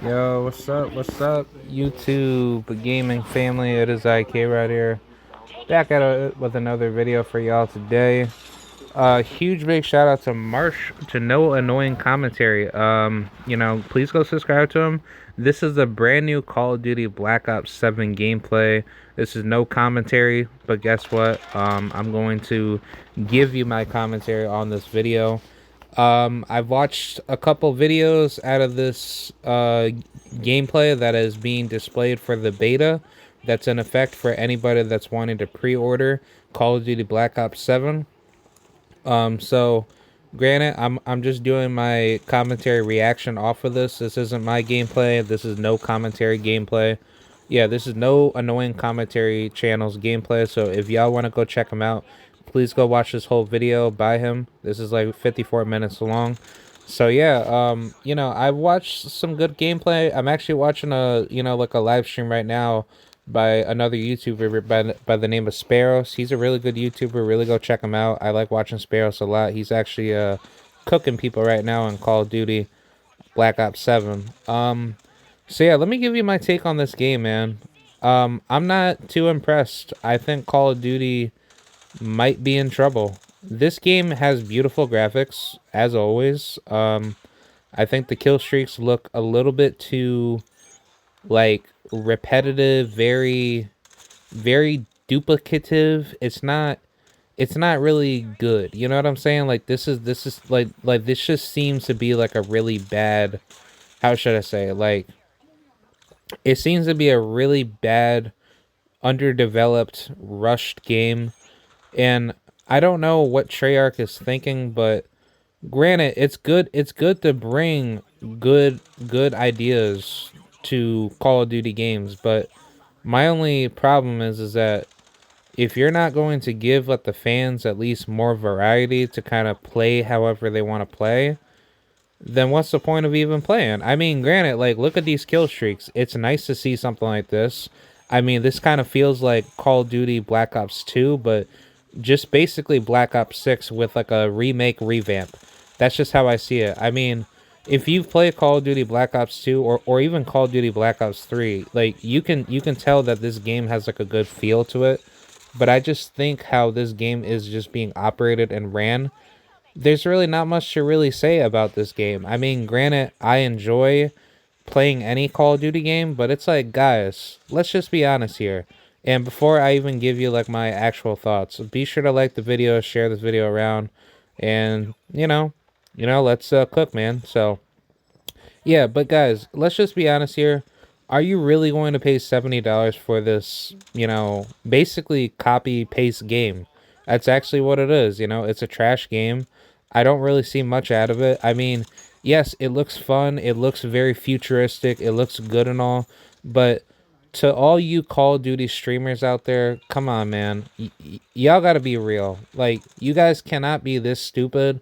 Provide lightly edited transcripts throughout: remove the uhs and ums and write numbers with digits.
Yo, what's up? What's up, YouTube gaming family? It is IK right here, back at it with another video for y'all today. Huge big shout out to Marsh to No Annoying Commentary. Please go subscribe to him. This is a brand new Call of Duty Black Ops 7 gameplay. This is no commentary, but guess what? I'm going to give you my commentary on this video. I've watched a couple videos out of this gameplay that is being displayed for the beta that's in effect for anybody that's wanting to pre-order Call of Duty Black Ops 7. So granted, I'm just doing my commentary reaction off of this. This isn't my gameplay. This is no commentary gameplay. Yeah, this is no annoying commentary channel's gameplay. So if y'all want to go check him out, please go watch this whole video by him. This is like 54 minutes long. So yeah, I've watched some good gameplay. I'm actually watching like a live stream right now by another YouTuber by the name of Sparrows. He's a really good YouTuber. Really go check him out. I like watching Sparrows a lot. He's actually cooking people right now in Call of Duty Black Ops 7. So yeah, let me give you my take on this game, man. I'm not too impressed. I think Call of Duty might be in trouble. This game has beautiful graphics, as always. I think the kill streaks look a little bit too, like, repetitive, very duplicative. It's not really good. You know what I'm saying? Like this is like this just seems to be like a really bad, how should I say it? Like, it seems to be a really bad, underdeveloped, rushed game. And I don't know what Treyarch is thinking, but granted, it's good to bring good ideas to Call of Duty games, but my only problem is that if you're not going to give the fans at least more variety to kind of play however they want to play, then what's the point of even playing? I mean, granted, like, look at these kill streaks. It's nice to see something like this. I mean, this kind of feels like Call of Duty Black Ops 2, but just basically Black Ops 6 with like a remake revamp. That's just how I see it. I mean, if you've played Call of Duty Black Ops 2 or even Call of Duty Black Ops 3, like, you can tell that this game has like a good feel to it. But I just think how this game is just being operated and ran, there's really not much to really say about this game. I mean, granted, I enjoy playing any Call of Duty game, but it's like, guys, let's just be honest here. And before I even give you like my actual thoughts, be sure to like the video, share this video around, and let's cook, man. So yeah, but guys, let's just be honest here. Are you really going to pay $70 for this, basically copy paste game? That's actually what it is. It's a trash game. I don't really see much out of it. I mean, yes, it looks fun. It looks very futuristic. It looks good and all. But to all you Call of Duty streamers out there, come on, man. Y'all got to be real. Like, you guys cannot be this stupid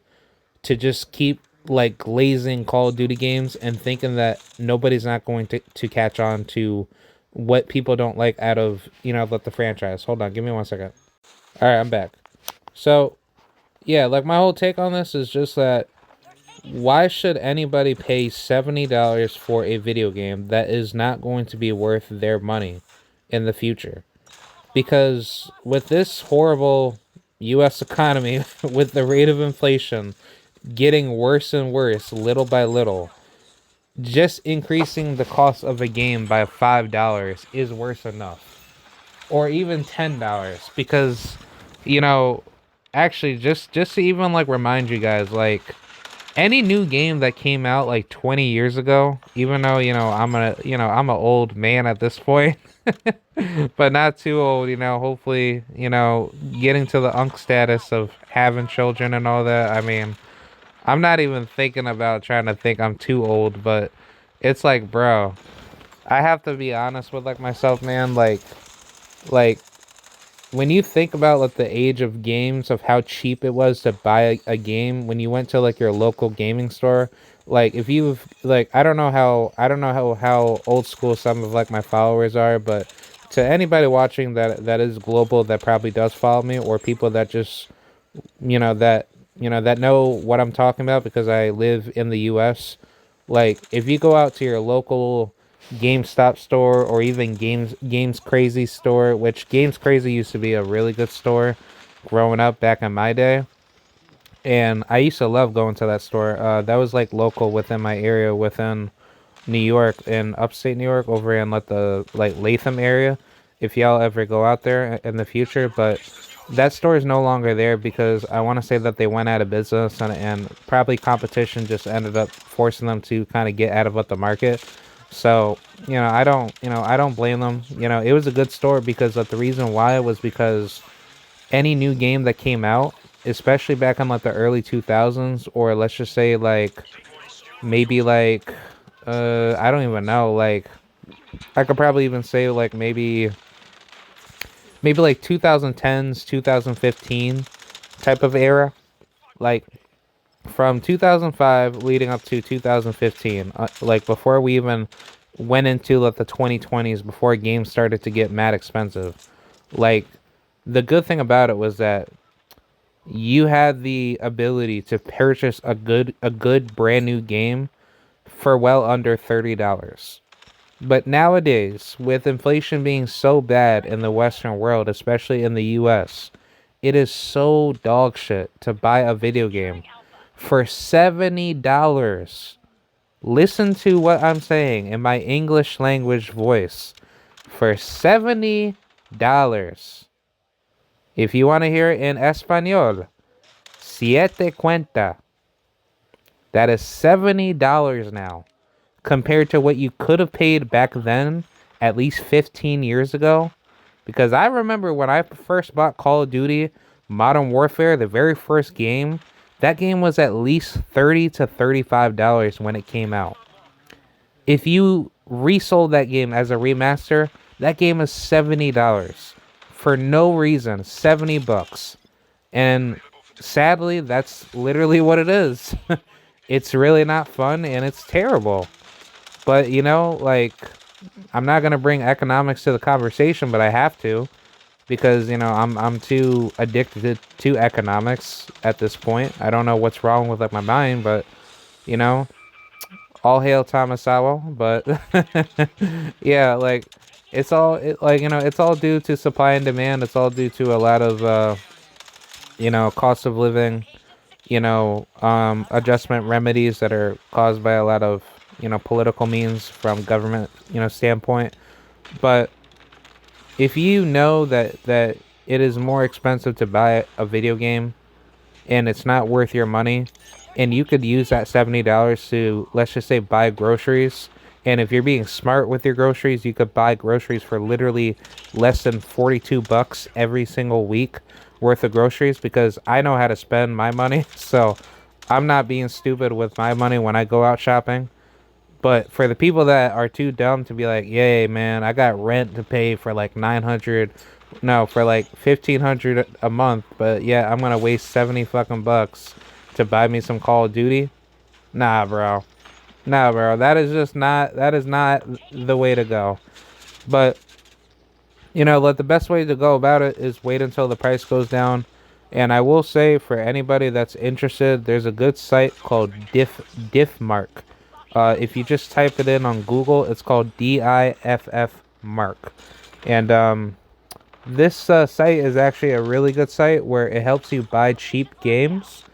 to just keep like glazing Call of Duty games and thinking that nobody's not going to catch on to what people don't like out of, the franchise. Hold on, give me 1 second. All right, I'm back. So, yeah, like, my whole take on this is just that why should anybody pay $70 for a video game that is not going to be worth their money in the future? Because with this horrible US economy, with the rate of inflation getting worse and worse little by little, just increasing the cost of a game by $5 is worse enough. Or even $10. Because, actually, just to even like remind you guys, like, any new game that came out like 20 years ago, even though, I'm a old man at this point, but not too old, hopefully, getting to the unk status of having children and all that. I mean, I'm not even thinking about trying to think I'm too old, but it's like, bro, I have to be honest with like myself, man. Like, when you think about like the age of games, of how cheap it was to buy a game when you went to like your local gaming store, like, if you've like, I don't know how old school some of like my followers are, but to anybody watching that is global, that probably does follow me, or people that just that know what I'm talking about because I live in the US. Like, if you go out to your local GameStop store or even Games Crazy store, which Games Crazy used to be a really good store growing up back in my day. And I used to love going to that store. That was like local within my area, within New York, in upstate New York, over in like Latham area. If y'all ever go out there in the future, but that store is no longer there because I want to say that they went out of business, and probably competition just ended up forcing them to kind of get out of the market. So, I don't blame them. It was a good store because of the reason why was because any new game that came out, especially back in like the early 2000s, or let's just say like maybe like I don't even know, like I could probably even say like maybe like 2010s, 2015 type of era, like from 2005 leading up to 2015, like before we even went into like the 2020s, before games started to get mad expensive. Like, the good thing about it was that you had the ability to purchase a good brand new game for well under $30. But nowadays, with inflation being so bad in the Western world, especially in the US, it is so dog shit to buy a video game for $70. Listen to what I'm saying in my English language voice. For $70. If you want to hear it in Espanol, siete cuenta. That is $70 now, compared to what you could have paid back then, at least 15 years ago. Because I remember when I first bought Call of Duty Modern Warfare, the very first game, that game was at least $30 to $35 when it came out. If you resold that game as a remaster, that game is $70 for no reason, 70 bucks. And sadly, that's literally what it is. It's really not fun and it's terrible. But like, I'm not gonna bring economics to the conversation, but I have to because I'm too addicted to economics at this point. I don't know what's wrong with like my mind, but you know, all hail Thomas Sowell. But yeah, like it's all due to supply and demand. It's all due to a lot of cost of living, adjustment remedies that are caused by a lot of, political means from government, standpoint. But if you know that it is more expensive to buy a video game and it's not worth your money, and you could use that $70 to, let's just say, buy groceries. And if you're being smart with your groceries, you could buy groceries for literally less than 42 bucks every single week worth of groceries, because I know how to spend my money. So I'm not being stupid with my money when I go out shopping. But for the people that are too dumb to be like, "Yay, man, I got rent to pay for like 900, no, for like 1500 a month, but yeah, I'm gonna waste 70 fucking bucks to buy me some Call of Duty." Nah, bro. Nah, bro. That is not the way to go. But like, the best way to go about it is wait until the price goes down. And I will say, for anybody that's interested, there's a good site called Diffmark. If you just type it in on Google, it's called DIFF Mark. And this site is actually a really good site where it helps you buy cheap games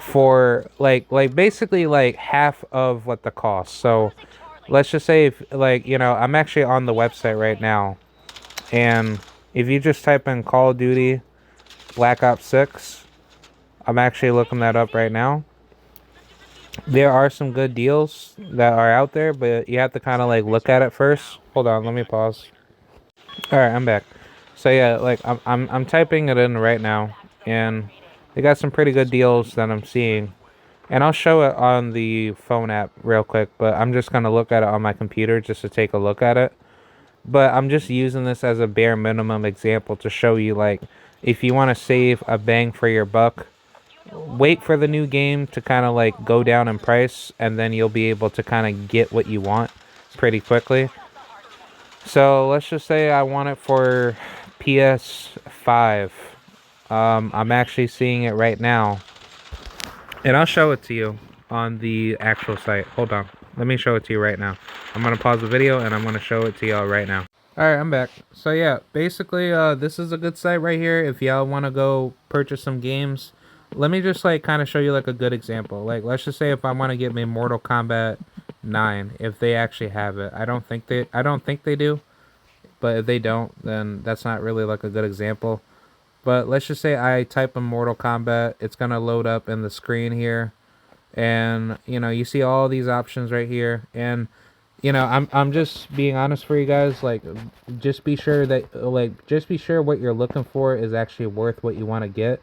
for like basically like half of what the cost. So let's just say, if like, I'm actually on the website right now, and if you just type in Call of Duty Black Ops 6, I'm actually looking that up right now. There are some good deals that are out there, but you have to kind of like look at it first. Hold on, let me pause. All right, I'm back. So yeah, like I'm typing it in right now, and they got some pretty good deals that I'm seeing. And I'll show it on the phone app real quick, but I'm just gonna look at it on my computer just to take a look at it. But I'm just using this as a bare minimum example to show you, like, if you want to save a bang for your buck, wait for the new game to kind of like go down in price, and then you'll be able to kind of get what you want pretty quickly. So let's just say I want it for PS5. I'm actually seeing it right now, and I'll show it to you. on the actual site. Hold on. Let me show it to you right now. I'm going to pause the video and I'm going to show it to y'all right now. Alright, I'm back. So yeah, basically, this is a good site right here if y'all want to go purchase some games. Let me just, like, kind of show you, like, a good example. Like, let's just say if I want to get me Mortal Kombat 9, if they actually have it. I don't think they do. But if they don't, then that's not really, like, a good example. But let's just say I type in Mortal Kombat. It's going to load up in the screen here. And, you know, you see all these options right here. And, you know, I'm just being honest for you guys. Like, just be sure what you're looking for is actually worth what you want to get.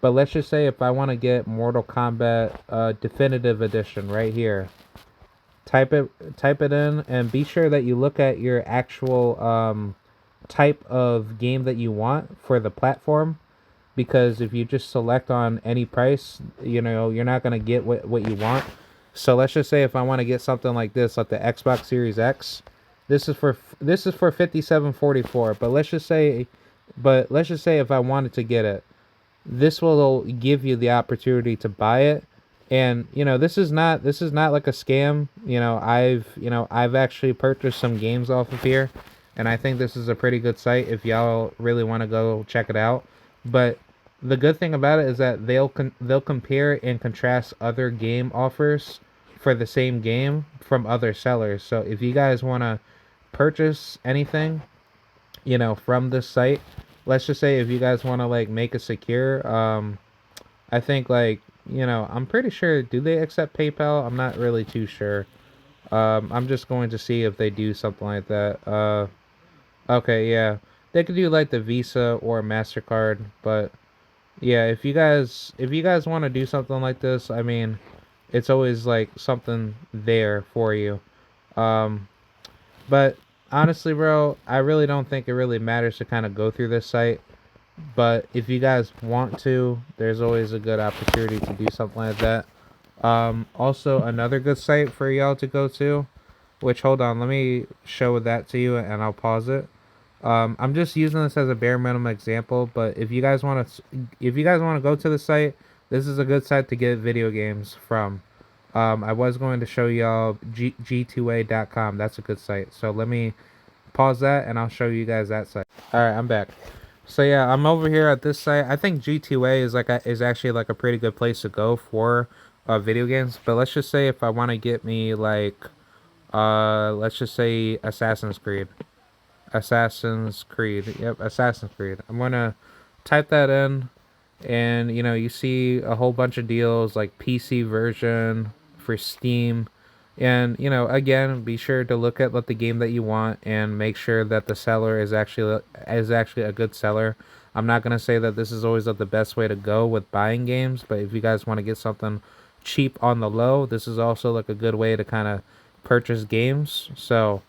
But let's just say if I want to get Mortal Kombat Definitive Edition right here. Type it in and be sure that you look at your actual type of game that you want for the platform, because if you just select on any price, you know, you're not going to get what you want. So let's just say if I want to get something like this, like the Xbox Series X, this is for $57.44, but let's just say if I wanted to get it, this will give you the opportunity to buy it. And you know, this is not like a scam. I've actually purchased some games off of here, and I think this is a pretty good site if y'all really want to go check it out. But the good thing about it is that they'll compare and contrast other game offers for the same game from other sellers. So if you guys want to purchase anything, you know, from this site, let's just say if you guys want to like make it secure, I think, like, you know, I'm pretty sure, do they accept PayPal? I'm not really too sure. I'm just going to see if they do something like that. Okay, yeah. They could do like the Visa or MasterCard, but yeah, if you guys want to do something like this, I mean, it's always like something there for you. Um, but honestly, bro, I really don't think it really matters to kind of go through this site. But if you guys want to, there's always a good opportunity to do something like that. Also, another good site for y'all to go to, which, hold on, let me show that to you and I'll pause it. I'm just using this as a bare minimum example, but if you guys want to go to the site, this is a good site to get video games from. I was going to show y'all g2a.com. That's a good site. So let me pause that and I'll show you guys that site. All right, I'm back. So yeah, I'm over here at this site. I think G2A is actually like a pretty good place to go for video games. But let's just say if I want to get me like let's just say Assassin's Creed. Yep, Assassin's Creed. I'm gonna type that in, and you know, you see a whole bunch of deals like PC version for Steam. And you know, again, be sure to look at the game that you want and make sure that the seller is actually a good seller. I'm not gonna say that this is always the best way to go with buying games, but if you guys want to get something cheap on the low, this is also like a good way to kind of purchase games. So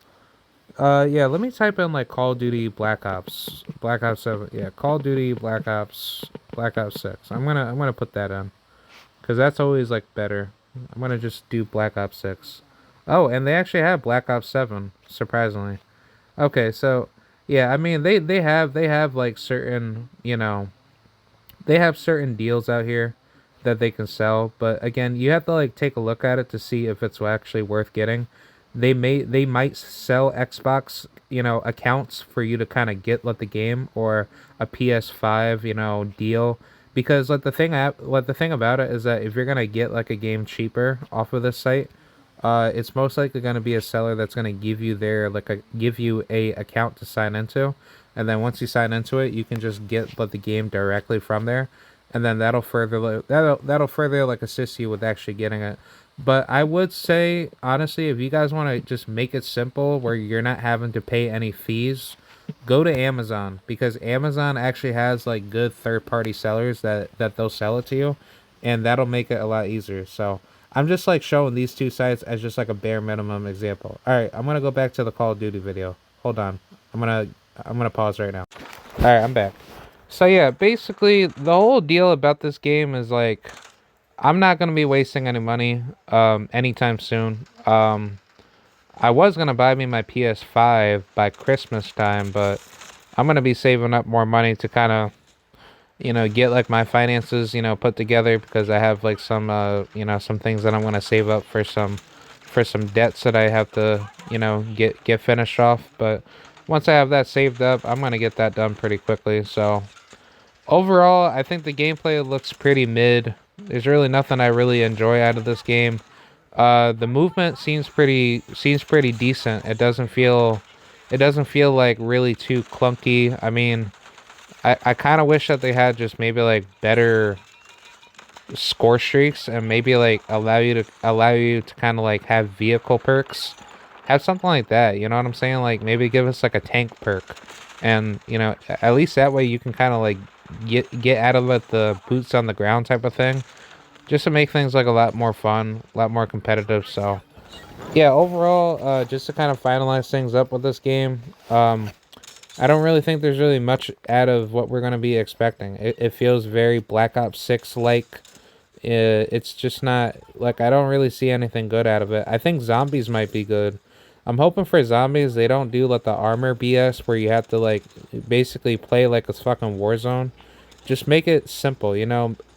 yeah, let me type in like Call of Duty Black Ops 7. Yeah, Call of Duty Black Ops 6. I'm gonna put that in, because that's always like better. I'm gonna just do Black Ops 6. Oh, and they actually have Black Ops 7, surprisingly. Okay, so yeah, I mean they have like certain, you know, they have certain deals out here that they can sell, but again, you have to like take a look at it to see if it's actually worth getting. They might sell Xbox, you know, accounts for you to kind of get the game, or a PS5, you know, deal. Because like the thing about it is that if you're gonna get like a game cheaper off of this site, it's most likely gonna be a seller that's gonna give you a account to sign into, and then once you sign into it, you can just get the game directly from there, and then that'll further like assist you with actually getting it. But I would say, honestly, if you guys want to just make it simple where you're not having to pay any fees, go to Amazon, because Amazon actually has like good third-party sellers that they'll sell it to you, and that'll make it a lot easier. So I'm just like showing these two sites as just like a bare minimum example. All right, I'm gonna go back to the Call of Duty video. Hold on, I'm gonna pause right now. All right, I'm back. So yeah, basically the whole deal about this game is like, I'm not gonna be wasting any money anytime soon. I was gonna buy me my PS5 by Christmas time, but I'm gonna be saving up more money to kind of get like my finances, put together, because I have like some some things that I'm gonna save up for some debts that I have to, get finished off. But once I have that saved up, I'm gonna get that done pretty quickly. So overall, I think the gameplay looks pretty mid. There's really nothing I really enjoy out of this game. The movement seems pretty decent. It doesn't feel like really too clunky. I mean, I kind of wish that they had just maybe like better score streaks, and maybe like allow you to kind of like have vehicle perks. Have something like that, you know what I'm saying? Like maybe give us like a tank perk. And, at least that way you can kind of like get out of it the boots on the ground type of thing. Just to make things like a lot more fun, a lot more competitive. So yeah, overall, just to kind of finalize things up with this game, I don't really think there's really much out of what we're going to be expecting. It feels very Black Ops 6 like. It's just not like, I don't really see anything good out of it. I think zombies might be good. I'm hoping for zombies they don't do like the armor BS where you have to like basically play like a fucking war zone. Just make it simple,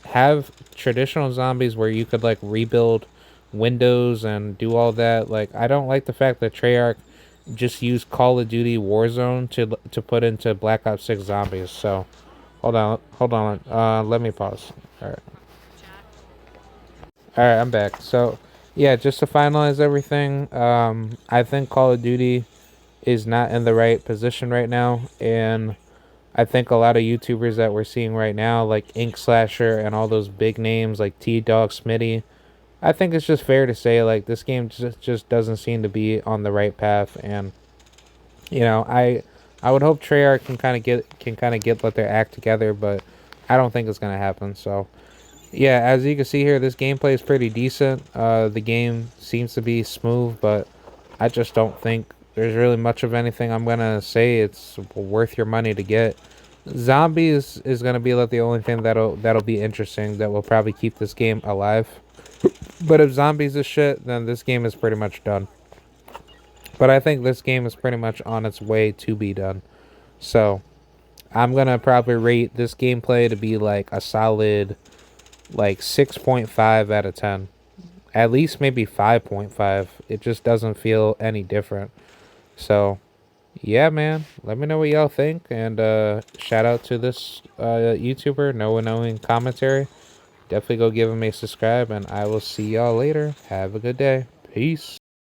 have traditional zombies where you could like rebuild windows and do all that. Like, I don't like the fact that Treyarch just used Call of Duty Warzone to put into Black Ops 6 zombies. So hold on, let me pause. All right, I'm back. So yeah, just to finalize everything, I think Call of Duty is not in the right position right now, and I think a lot of YouTubers that we're seeing right now, like Ink Slasher and all those big names like T Dog Smitty, I think it's just fair to say like this game just doesn't seem to be on the right path. And I would hope Treyarch can kind of get let their act together, but I don't think it's gonna happen. So yeah, as you can see here, this gameplay is pretty decent. The game seems to be smooth, but I just don't think there's really much of anything I'm gonna say it's worth your money to get. Zombies is gonna be like the only thing that'll be interesting, that will probably keep this game alive. But if zombies is shit, then this game is pretty much done. But I think this game is pretty much on its way to be done. So I'm gonna probably rate this gameplay to be like a solid like 6.5 out of 10. At least maybe 5.5. It just doesn't feel any different. So yeah, man, let me know what y'all think, and shout out to this YouTuber, Noah Knowing Commentary. Definitely go give him a subscribe, and I will see y'all later. Have a good day. Peace.